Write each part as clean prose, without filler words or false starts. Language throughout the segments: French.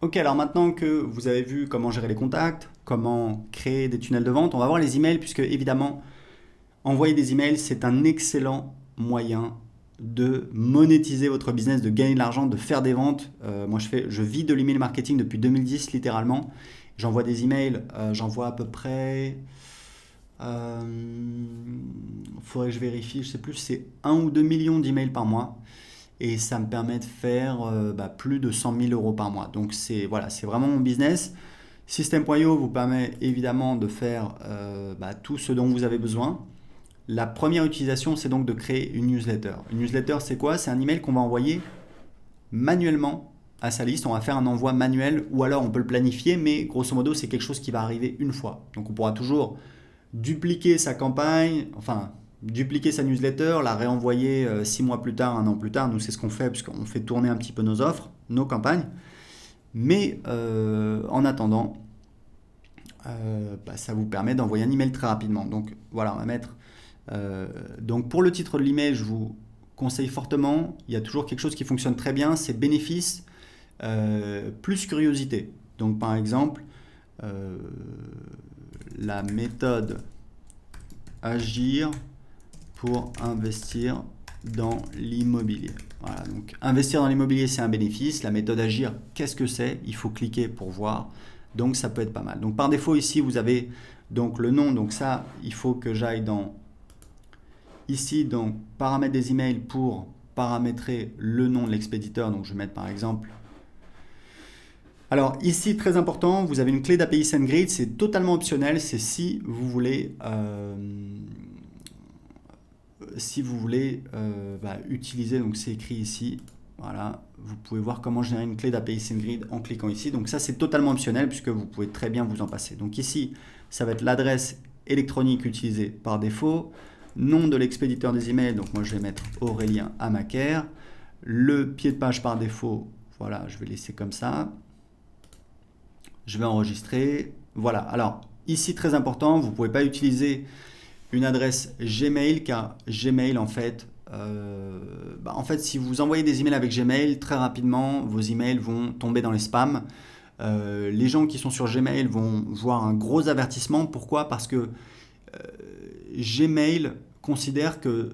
Ok, alors maintenant que vous avez vu comment gérer les contacts, comment créer des tunnels de vente, on va voir les emails puisque évidemment, envoyer des emails, c'est un excellent moyen de monétiser votre business, de gagner de l'argent, de faire des ventes. Moi, je vis de l'email marketing depuis 2010 littéralement. J'envoie des emails, j'envoie à peu près. Faudrait que je vérifie, je sais plus, c'est 1 ou 2 millions d'emails par mois et ça me permet de faire plus de 100 000 euros par mois. Donc c'est voilà, c'est vraiment mon business. System.io vous permet évidemment de faire tout ce dont vous avez besoin. La première utilisation, c'est donc de créer une newsletter. Une newsletter, c'est quoi? C'est un email qu'on va envoyer manuellement à sa liste. On va faire un envoi manuel ou alors on peut le planifier, mais grosso modo, c'est quelque chose qui va arriver une fois. Donc on pourra toujours dupliquer sa campagne, enfin dupliquer sa newsletter, la réenvoyer 6 mois plus tard, un an plus tard. Nous, c'est ce qu'on fait parce qu'on fait tourner un petit peu nos offres, nos campagnes. Mais en attendant, ça vous permet d'envoyer un email très rapidement. Donc voilà, on va mettre. Donc pour le titre de l'email, je vous conseille fortement. Il y a toujours quelque chose qui fonctionne très bien, c'est bénéfice plus curiosité. Donc par exemple, euh, la méthode agir pour investir dans l'immobilier. Voilà, donc investir dans l'immobilier, c'est un bénéfice. La méthode agir, qu'est-ce que c'est? Il faut cliquer pour voir. Donc ça peut être pas mal. Donc par défaut ici, vous avez donc le nom. Donc ça, il faut que j'aille dans ici, donc paramètres des emails pour paramétrer le nom de l'expéditeur. Donc je vais mettre par exemple. Alors ici, très important, vous avez une clé d'API SendGrid, c'est totalement optionnel, c'est si vous voulez utiliser, donc c'est écrit ici, voilà, vous pouvez voir comment générer une clé d'API SendGrid en cliquant ici. Donc ça, c'est totalement optionnel puisque vous pouvez très bien vous en passer. Donc ici, ça va être l'adresse électronique utilisée par défaut, nom de l'expéditeur des emails, donc moi je vais mettre Aurélien Amaker, le pied de page par défaut, voilà, je vais laisser comme ça. Je vais enregistrer. Voilà. Alors, ici, très important, vous ne pouvez pas utiliser une adresse Gmail car Gmail, en fait, si vous envoyez des emails avec Gmail, très rapidement, vos emails vont tomber dans les spams. Les gens qui sont sur Gmail vont voir un gros avertissement. Pourquoi? Parce que Gmail considère que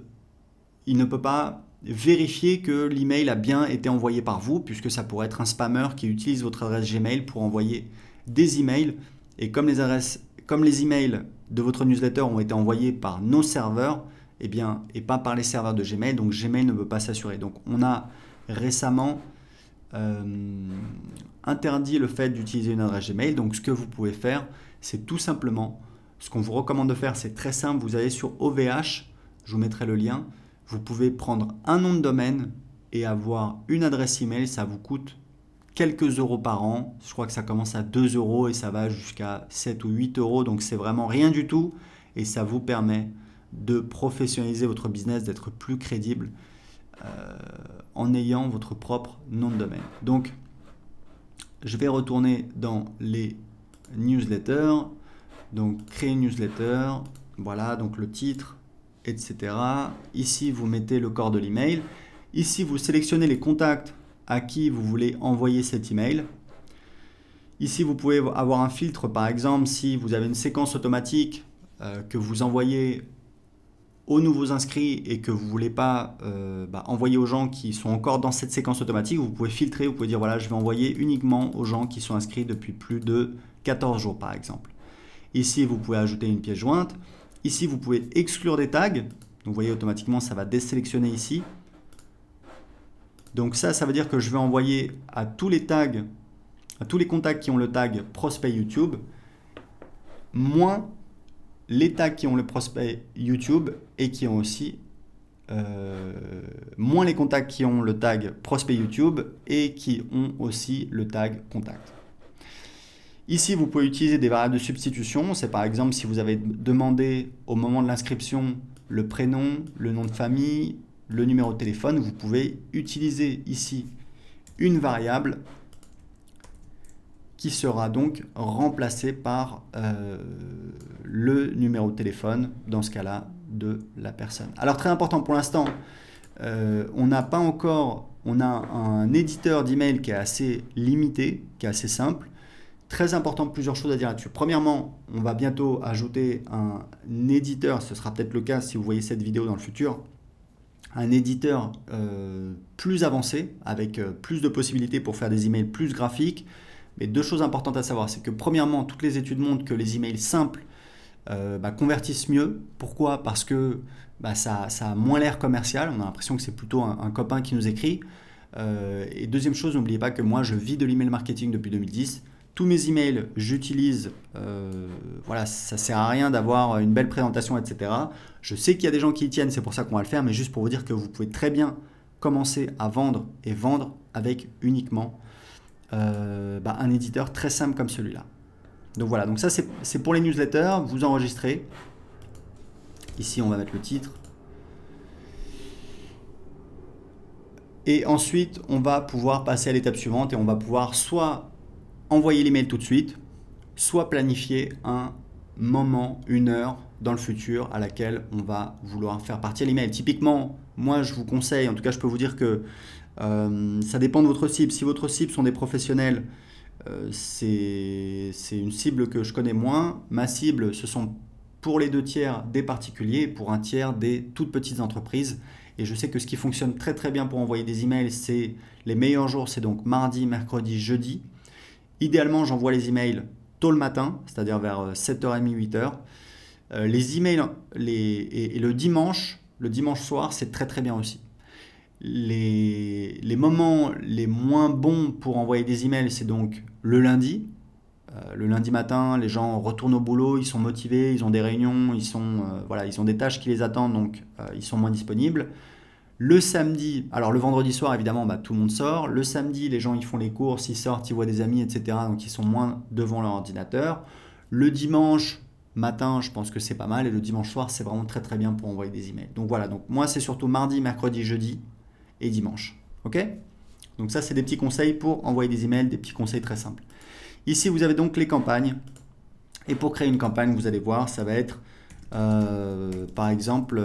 il ne peut pas vérifier que l'email a bien été envoyé par vous, puisque ça pourrait être un spammer qui utilise votre adresse Gmail pour envoyer des emails. Et comme les emails de votre newsletter ont été envoyés par nos serveurs, et pas par les serveurs de Gmail, donc Gmail ne peut pas s'assurer. Donc on a récemment euh, interdit le fait d'utiliser une adresse Gmail. Donc ce que vous pouvez faire, c'est tout simplement, ce qu'on vous recommande de faire, c'est très simple. Vous allez sur OVH, je vous mettrai le lien. Vous pouvez prendre un nom de domaine et avoir une adresse email. Ça vous coûte quelques euros par an. Je crois que ça commence à 2 euros et ça va jusqu'à 7 ou 8 euros. Donc c'est vraiment rien du tout. Et ça vous permet de professionnaliser votre business, d'être plus crédible en ayant votre propre nom de domaine. Donc je vais retourner dans les newsletters. Donc créer une newsletter. Voilà, donc le titre, etc. Ici, vous mettez le corps de l'email. Ici, vous sélectionnez les contacts à qui vous voulez envoyer cet email. Ici, vous pouvez avoir un filtre, par exemple, si vous avez une séquence automatique que vous envoyez aux nouveaux inscrits et que vous ne voulez pas envoyer aux gens qui sont encore dans cette séquence automatique, vous pouvez filtrer, vous pouvez dire voilà, je vais envoyer uniquement aux gens qui sont inscrits depuis plus de 14 jours, par exemple. Ici, vous pouvez ajouter une pièce jointe. Ici, vous pouvez exclure des tags. Donc, vous voyez, automatiquement, ça va désélectionner ici. Donc ça veut dire que je vais envoyer à tous les tags, à tous les contacts qui ont le tag prospect YouTube, moins les tags qui ont le prospect YouTube et qui ont aussi moins les contacts qui ont le tag prospect YouTube et qui ont aussi le tag contact. Ici, vous pouvez utiliser des variables de substitution. C'est par exemple si vous avez demandé au moment de l'inscription le prénom, le nom de famille, le numéro de téléphone, vous pouvez utiliser ici une variable qui sera donc remplacée par le numéro de téléphone, dans ce cas-là, de la personne. Alors très important pour l'instant, on on a un éditeur d'email qui est assez limité, qui est assez simple. Très important, plusieurs choses à dire là-dessus. Premièrement, on va bientôt ajouter un éditeur, ce sera peut-être le cas si vous voyez cette vidéo dans le futur, un éditeur plus avancé, avec plus de possibilités pour faire des emails plus graphiques. Mais deux choses importantes à savoir, c'est que premièrement, toutes les études montrent que les emails simples convertissent mieux. Pourquoi ? Parce que ça a moins l'air commercial, on a l'impression que c'est plutôt un copain qui nous écrit. Et deuxième chose, n'oubliez pas que moi je vis de l'email marketing depuis 2010. Tous mes emails, j'utilise, voilà, ça ne sert à rien d'avoir une belle présentation, etc. Je sais qu'il y a des gens qui y tiennent, c'est pour ça qu'on va le faire, mais juste pour vous dire que vous pouvez très bien commencer à vendre et vendre avec uniquement un éditeur très simple comme celui-là. Donc voilà, donc ça c'est pour les newsletters, vous enregistrez. Ici on va mettre le titre. Et ensuite on va pouvoir passer à l'étape suivante et on va pouvoir soit envoyer l'email tout de suite, soit planifier un moment, une heure dans le futur à laquelle on va vouloir faire partir l'email. Typiquement, moi je vous conseille, en tout cas je peux vous dire que ça dépend de votre cible. Si votre cible sont des professionnels, c'est une cible que je connais moins. Ma cible, ce sont pour les 2/3 des particuliers et pour 1/3 des toutes petites entreprises. Et je sais que ce qui fonctionne très très bien pour envoyer des emails, c'est les meilleurs jours, c'est donc mardi, mercredi, jeudi. Idéalement, j'envoie les emails tôt le matin, c'est-à-dire vers 7h30, 8h. Les emails et le dimanche soir, c'est très très bien aussi. Les moments les moins bons pour envoyer des emails, c'est donc le lundi. Le lundi matin, les gens retournent au boulot, ils sont motivés, ils ont des réunions, ils ont des tâches qui les attendent, donc ils sont moins disponibles. Le samedi, alors le vendredi soir évidemment tout le monde sort. Le samedi les gens ils font les courses, ils sortent, ils voient des amis, etc. Donc ils sont moins devant leur ordinateur. Le dimanche matin je pense que c'est pas mal et le dimanche soir c'est vraiment très très bien pour envoyer des emails. Donc voilà, donc moi c'est surtout mardi, mercredi, jeudi et dimanche. Ok ? Donc ça c'est des petits conseils pour envoyer des emails, des petits conseils très simples. Ici vous avez donc les campagnes et pour créer une campagne vous allez voir ça va être par exemple...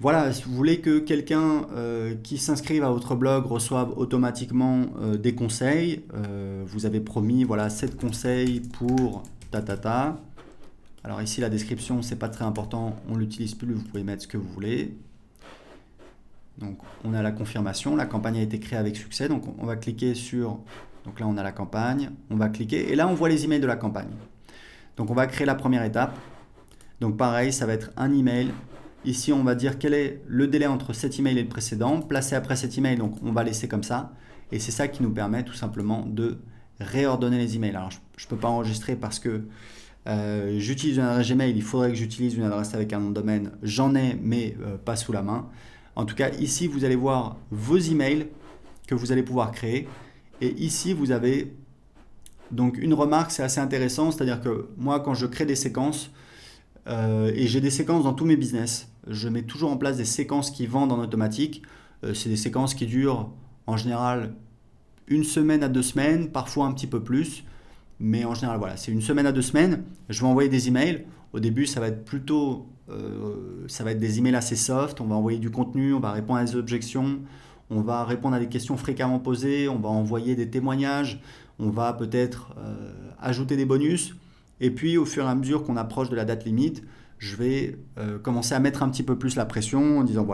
Voilà, si vous voulez que quelqu'un qui s'inscrive à votre blog reçoive automatiquement des conseils, vous avez promis 7 conseils pour ta. Alors ici la description c'est pas très important, on l'utilise plus, vous pouvez mettre ce que vous voulez. Donc on a la confirmation, la campagne a été créée avec succès, donc on va cliquer sur, donc là on a la campagne, on va cliquer et là on voit les emails de la campagne. Donc on va créer la première étape, donc pareil ça va être un email. Ici, on va dire quel est le délai entre cet email et le précédent, placé après cet email, donc on va laisser comme ça. Et c'est ça qui nous permet tout simplement de réordonner les emails. Alors, je ne peux pas enregistrer parce que j'utilise une adresse Gmail, il faudrait que j'utilise une adresse avec un nom de domaine. J'en ai, mais pas sous la main. En tout cas, ici, vous allez voir vos emails que vous allez pouvoir créer. Et ici, vous avez donc une remarque, c'est assez intéressant, c'est-à-dire que moi, quand je crée des séquences, et j'ai des séquences dans tous mes business. Je mets toujours en place des séquences qui vendent en automatique. C'est des séquences qui durent en général 1 semaine à 2 semaines, parfois un petit peu plus. Mais en général, voilà, c'est 1 semaine à 2 semaines. Je vais envoyer des emails. Au début, ça va être plutôt ça va être des emails assez soft. On va envoyer du contenu, on va répondre à des objections, on va répondre à des questions fréquemment posées, on va envoyer des témoignages, on va peut-être ajouter des bonus. Et puis, au fur et à mesure qu'on approche de la date limite, je vais commencer à mettre un petit peu plus la pression en disant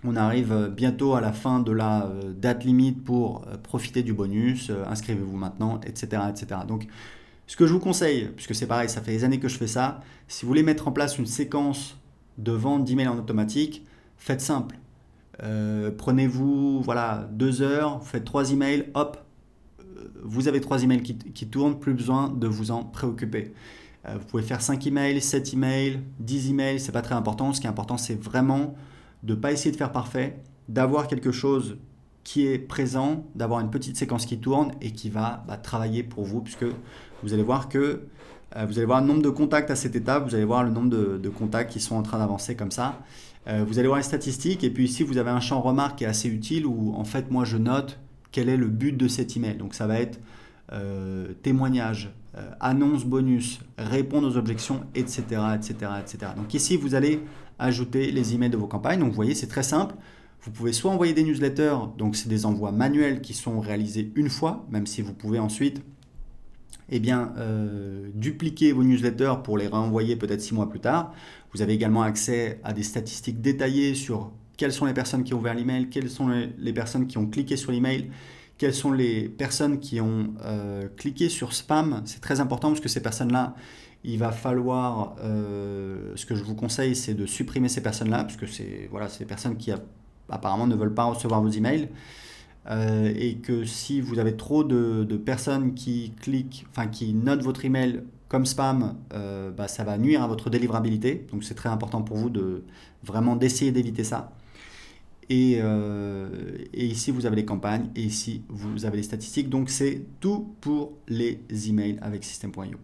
on arrive bientôt à la fin de la date limite pour profiter du bonus, inscrivez-vous maintenant, etc., etc. Donc, ce que je vous conseille, puisque c'est pareil, ça fait des années que je fais ça, si vous voulez mettre en place une séquence de vente d'emails en automatique, faites simple. Prenez-vous 2 heures, vous faites 3 emails, hop, vous avez 3 emails qui tournent, plus besoin de vous en préoccuper. Vous pouvez faire 5 emails, 7 emails, 10 emails, c'est pas très important. Ce qui est important, c'est vraiment de ne pas essayer de faire parfait, d'avoir quelque chose qui est présent, d'avoir une petite séquence qui tourne et qui va travailler pour vous, puisque vous allez voir que vous allez voir le nombre de contacts à cette étape, vous allez voir le nombre de contacts qui sont en train d'avancer comme ça. Vous allez voir les statistiques et puis ici, vous avez un champ remarque qui est assez utile où en fait, moi, je note quel est le but de cet email. Donc ça va être témoignage, annonce bonus, répondre aux objections, etc., etc., etc. Donc ici, vous allez ajouter les emails de vos campagnes. Donc vous voyez, c'est très simple. Vous pouvez soit envoyer des newsletters, donc c'est des envois manuels qui sont réalisés une fois, même si vous pouvez ensuite dupliquer vos newsletters pour les renvoyer peut-être 6 mois plus tard. Vous avez également accès à des statistiques détaillées sur quelles sont les personnes qui ont ouvert l'email, quelles sont les personnes qui ont cliqué sur l'email, quelles sont les personnes qui ont cliqué sur spam. C'est très important parce que ces personnes-là, il va falloir, ce que je vous conseille, c'est de supprimer ces personnes-là, parce que c'est des personnes qui apparemment ne veulent pas recevoir vos emails. Et que si vous avez trop de personnes qui cliquent, enfin qui notent votre email comme spam, ça va nuire à votre délivrabilité. Donc c'est très important pour vous d'essayer d'éviter ça. Et ici vous avez les campagnes et ici vous avez les statistiques. Donc c'est tout pour les emails avec System.io.